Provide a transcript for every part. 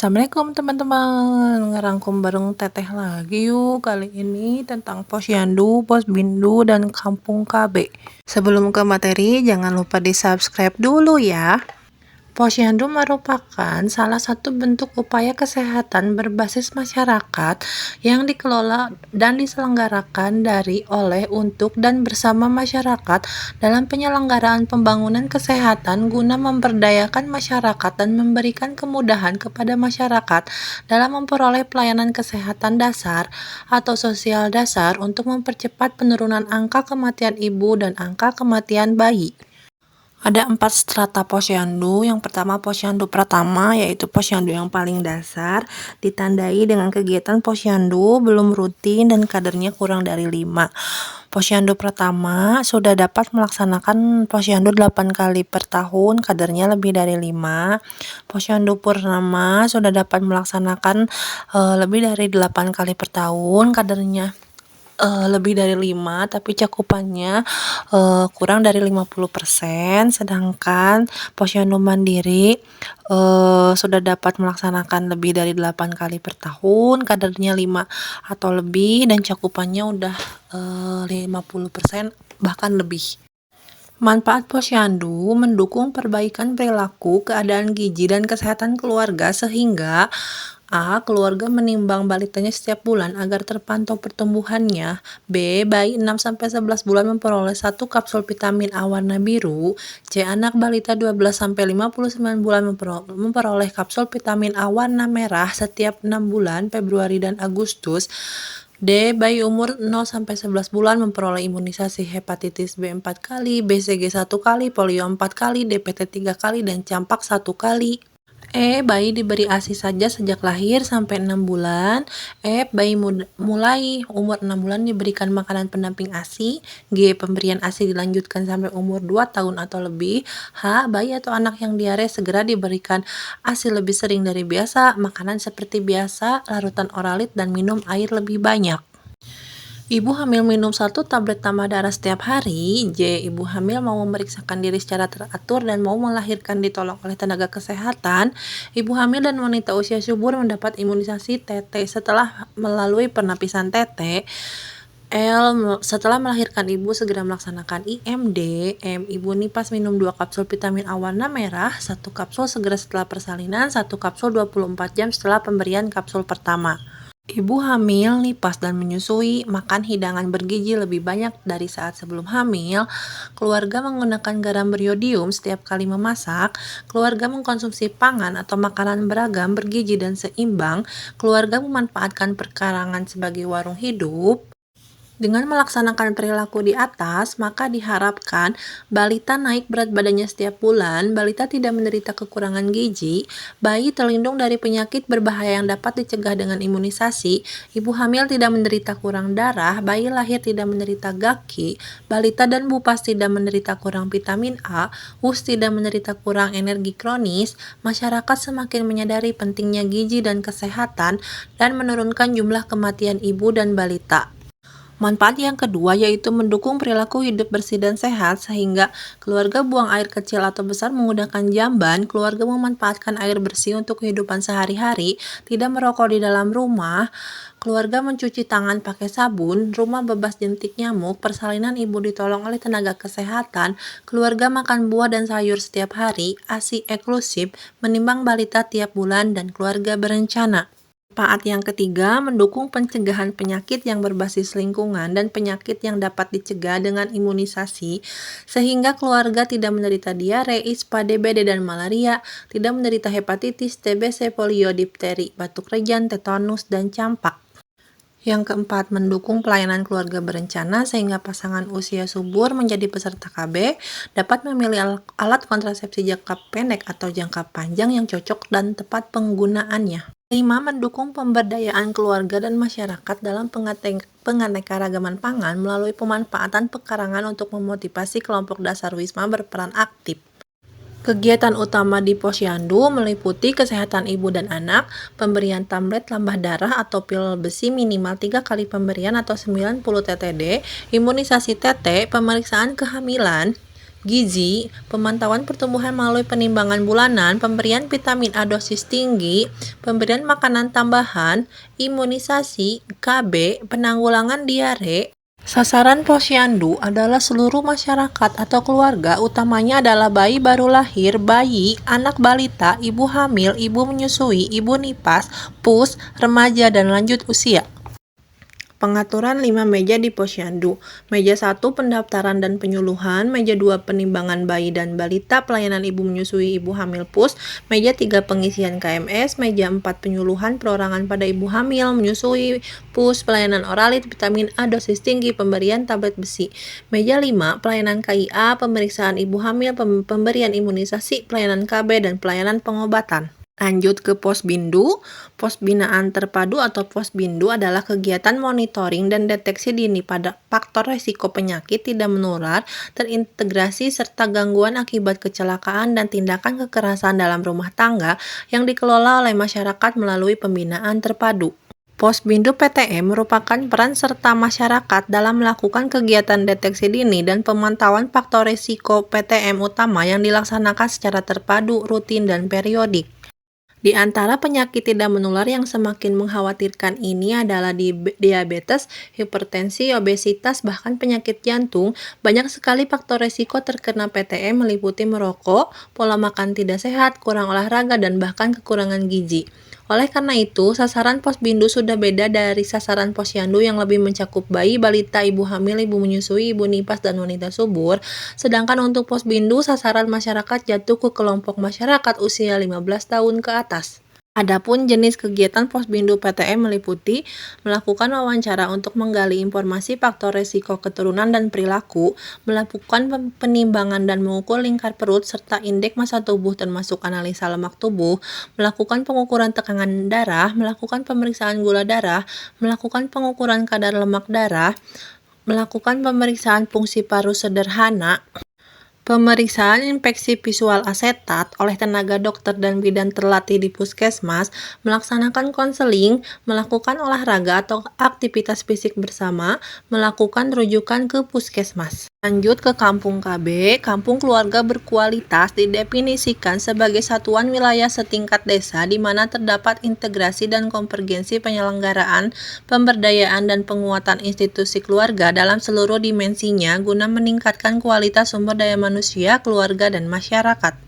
Assalamualaikum teman-teman, ngerangkum bareng Teteh lagi yuk. Kali ini tentang Posyandu, Posbindu, dan Kampung KB. Sebelum ke materi, jangan lupa di subscribe dulu ya. Posyandu merupakan salah satu bentuk upaya kesehatan berbasis masyarakat yang dikelola dan diselenggarakan dari, oleh, untuk, dan bersama masyarakat dalam penyelenggaraan pembangunan kesehatan guna memberdayakan masyarakat dan memberikan kemudahan kepada masyarakat dalam memperoleh pelayanan kesehatan dasar atau sosial dasar untuk mempercepat penurunan angka kematian ibu dan angka kematian bayi. Ada 4 strata posyandu. Yang pertama posyandu pertama, yaitu posyandu yang paling dasar, ditandai dengan kegiatan posyandu belum rutin dan kadernya kurang dari 5. Posyandu pertama sudah dapat melaksanakan posyandu 8 kali per tahun, kadernya lebih dari 5. Posyandu purnama sudah dapat melaksanakan lebih dari 8 kali per tahun, kadernya lebih dari 5, tapi cakupannya kurang dari 50%, sedangkan posyandu mandiri sudah dapat melaksanakan lebih dari 8 kali per tahun, kadernya 5 atau lebih, dan cakupannya udah 50% bahkan lebih. Manfaat posyandu mendukung perbaikan perilaku, keadaan gizi, dan kesehatan keluarga sehingga A. Keluarga menimbang balitanya setiap bulan agar terpantau pertumbuhannya. B. Bayi 6-11 bulan memperoleh 1 kapsul vitamin A warna biru. C. Anak balita 12-59 bulan memperoleh kapsul vitamin A warna merah setiap 6 bulan, Februari dan Agustus. D. Bayi umur 0-11 bulan memperoleh imunisasi hepatitis B 4 kali, BCG 1 kali, polio 4 kali, DPT 3 kali, dan campak 1 kali. E. Bayi diberi ASI saja sejak lahir sampai 6 bulan. F. Bayi mulai umur 6 bulan diberikan makanan pendamping ASI. G. Pemberian ASI dilanjutkan sampai umur 2 tahun atau lebih. H. Bayi atau anak yang diare segera diberikan ASI lebih sering dari biasa, makanan seperti biasa, larutan oralit, dan minum air lebih banyak. Ibu hamil minum 1 tablet tambah darah setiap hari. J. Ibu hamil mau memeriksakan diri secara teratur dan mau melahirkan ditolong oleh tenaga kesehatan. Ibu hamil dan wanita usia subur mendapat imunisasi TT setelah melalui penapisan TT. L. Setelah melahirkan ibu segera melaksanakan IMD. M. Ibu nipas minum 2 kapsul vitamin A warna merah, 1 kapsul segera setelah persalinan, 1 kapsul 24 jam setelah pemberian kapsul pertama. Ibu hamil, nipas, dan menyusui makan hidangan bergizi lebih banyak dari saat sebelum hamil. Keluarga menggunakan garam beriodium setiap kali memasak. Keluarga mengkonsumsi pangan atau makanan beragam, bergizi, dan seimbang. Keluarga memanfaatkan perkarangan sebagai warung hidup. Dengan melaksanakan perilaku di atas, maka diharapkan balita naik berat badannya setiap bulan, balita tidak menderita kekurangan gizi, bayi terlindung dari penyakit berbahaya yang dapat dicegah dengan imunisasi, ibu hamil tidak menderita kurang darah, bayi lahir tidak menderita gaki, balita dan bupas tidak menderita kurang vitamin A, WUS tidak menderita kurang energi kronis. Masyarakat semakin menyadari pentingnya gizi dan kesehatan dan menurunkan jumlah kematian ibu dan balita. Manfaat yang kedua yaitu mendukung perilaku hidup bersih dan sehat sehingga keluarga buang air kecil atau besar menggunakan jamban, keluarga memanfaatkan air bersih untuk kehidupan sehari-hari, tidak merokok di dalam rumah, keluarga mencuci tangan pakai sabun, rumah bebas jentik nyamuk, persalinan ibu ditolong oleh tenaga kesehatan, keluarga makan buah dan sayur setiap hari, ASI eksklusif, menimbang balita tiap bulan, dan keluarga berencana. Manfaat yang ketiga, mendukung pencegahan penyakit yang berbasis lingkungan dan penyakit yang dapat dicegah dengan imunisasi, sehingga keluarga tidak menderita diare, ISPA, DBD, dan malaria, tidak menderita hepatitis, TBC, polio, difteri, batuk rejan, tetanus, dan campak. Yang keempat, mendukung pelayanan keluarga berencana sehingga pasangan usia subur menjadi peserta KB dapat memilih alat kontrasepsi jangka pendek atau jangka panjang yang cocok dan tepat penggunaannya. 5. Mendukung pemberdayaan keluarga dan masyarakat dalam penganekaragaman pangan melalui pemanfaatan pekarangan untuk memotivasi kelompok dasar Wisma berperan aktif. Kegiatan utama di posyandu meliputi kesehatan ibu dan anak, pemberian tablet tambah darah atau pil besi minimal 3 kali pemberian atau 90 TTD, imunisasi TT, pemeriksaan kehamilan, gizi, pemantauan pertumbuhan melalui penimbangan bulanan, pemberian vitamin A dosis tinggi, pemberian makanan tambahan, imunisasi, KB, penanggulangan diare. Sasaran posyandu adalah seluruh masyarakat atau keluarga, utamanya adalah bayi baru lahir, bayi, anak balita, ibu hamil, ibu menyusui, ibu nipas, pus, remaja, dan lanjut usia. Pengaturan 5 meja di posyandu. Meja 1 pendaftaran dan penyuluhan, meja 2 penimbangan bayi dan balita, pelayanan ibu menyusui, ibu hamil pus, meja 3 pengisian KMS, meja 4 penyuluhan perorangan pada ibu hamil, menyusui, pus, pelayanan oralit, vitamin A dosis tinggi, pemberian tablet besi. Meja 5 pelayanan KIA, pemeriksaan ibu hamil, pemberian imunisasi, pelayanan KB, dan pelayanan pengobatan. Lanjut ke Posbindu. Pos Binaan Terpadu atau Posbindu adalah kegiatan monitoring dan deteksi dini pada faktor risiko penyakit tidak menular, terintegrasi, serta gangguan akibat kecelakaan dan tindakan kekerasan dalam rumah tangga yang dikelola oleh masyarakat melalui pembinaan terpadu. Posbindu PTM merupakan peran serta masyarakat dalam melakukan kegiatan deteksi dini dan pemantauan faktor risiko PTM utama yang dilaksanakan secara terpadu, rutin, dan periodik. Di antara penyakit tidak menular yang semakin mengkhawatirkan ini adalah diabetes, hipertensi, obesitas, bahkan penyakit jantung. Banyak sekali faktor risiko terkena PTM meliputi merokok, pola makan tidak sehat, kurang olahraga, dan bahkan kekurangan gizi. Oleh karena itu, sasaran Posbindu sudah beda dari sasaran posyandu yang lebih mencakup bayi, balita, ibu hamil, ibu menyusui, ibu nipas, dan wanita subur. Sedangkan untuk Posbindu, sasaran masyarakat jatuh ke kelompok masyarakat usia 15 tahun ke atas. Adapun jenis kegiatan Posbindu PTM meliputi melakukan wawancara untuk menggali informasi faktor risiko keturunan dan perilaku, melakukan penimbangan dan mengukur lingkar perut serta indeks massa tubuh termasuk analisa lemak tubuh, melakukan pengukuran tekanan darah, melakukan pemeriksaan gula darah, melakukan pengukuran kadar lemak darah, melakukan pemeriksaan fungsi paru sederhana, pemeriksaan infeksi visual asetat oleh tenaga dokter dan bidan terlatih di puskesmas, melaksanakan konseling, melakukan olahraga atau aktivitas fisik bersama, melakukan rujukan ke puskesmas. Lanjut ke Kampung KB. Kampung keluarga berkualitas didefinisikan sebagai satuan wilayah setingkat desa di mana terdapat integrasi dan konvergensi penyelenggaraan, pemberdayaan, dan penguatan institusi keluarga dalam seluruh dimensinya guna meningkatkan kualitas sumber daya manusia, keluarga, dan masyarakat.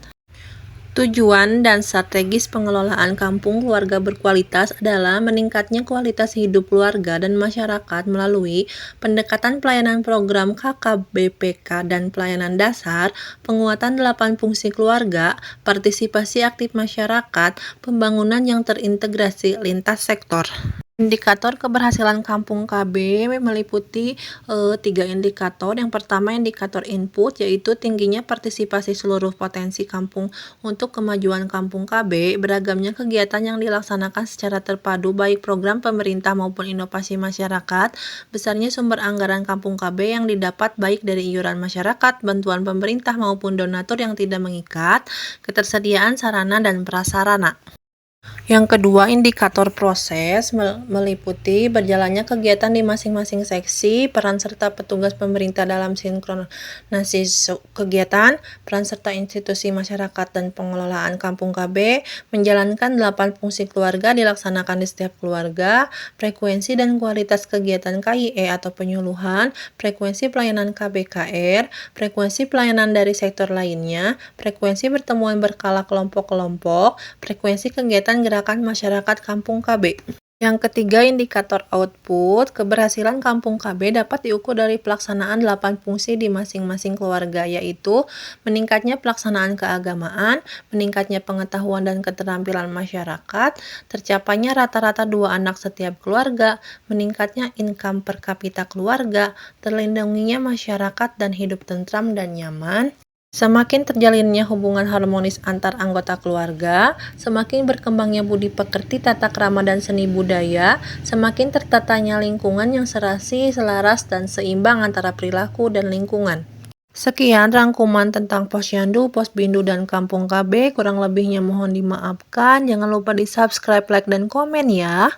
Tujuan dan strategis pengelolaan kampung keluarga berkualitas adalah meningkatnya kualitas hidup keluarga dan masyarakat melalui pendekatan pelayanan program KKBPK dan pelayanan dasar, penguatan 8 fungsi keluarga, partisipasi aktif masyarakat, pembangunan yang terintegrasi lintas sektor. Indikator keberhasilan Kampung KB meliputi 3 indikator. Yang pertama indikator input, yaitu tingginya partisipasi seluruh potensi kampung untuk kemajuan Kampung KB, beragamnya kegiatan yang dilaksanakan secara terpadu baik program pemerintah maupun inovasi masyarakat, besarnya sumber anggaran Kampung KB yang didapat baik dari iuran masyarakat, bantuan pemerintah maupun donatur yang tidak mengikat, ketersediaan sarana dan prasarana. Yang kedua, indikator proses meliputi berjalannya kegiatan di masing-masing seksi, peran serta petugas pemerintah dalam sinkronasi kegiatan, peran serta institusi masyarakat dan pengelolaan Kampung KB, menjalankan 8 fungsi keluarga dilaksanakan di setiap keluarga, frekuensi dan kualitas kegiatan KIE atau penyuluhan, frekuensi pelayanan KBKR, frekuensi pelayanan dari sektor lainnya, frekuensi pertemuan berkala kelompok-kelompok, frekuensi kegiatan gerakan masyarakat Kampung KB. Yang ketiga, indikator output. Keberhasilan Kampung KB dapat diukur dari pelaksanaan 8 fungsi di masing-masing keluarga, yaitu meningkatnya pelaksanaan keagamaan, meningkatnya pengetahuan dan keterampilan masyarakat, tercapainya rata-rata 2 anak setiap keluarga, meningkatnya income per kapita keluarga, terlindunginya masyarakat dan hidup tentram dan nyaman, semakin terjalinnya hubungan harmonis antar anggota keluarga, semakin berkembangnya budi pekerti, tata krama, dan seni budaya, semakin tertatanya lingkungan yang serasi, selaras, dan seimbang antara perilaku dan lingkungan. Sekian rangkuman tentang Posyandu, Posbindu, dan Kampung KB. Kurang lebihnya mohon dimaafkan. Jangan lupa di subscribe, like, dan komen ya.